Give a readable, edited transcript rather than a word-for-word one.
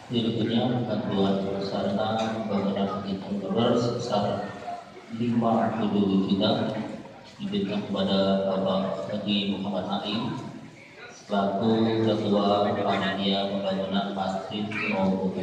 Berikutnya bantuan sarana pembangunan hitung dolar sebesar 50 juta diberikan kepada Bapak Haji Muhammad Naim selaku Ketua Panitia Pembangunan Masjid Maupun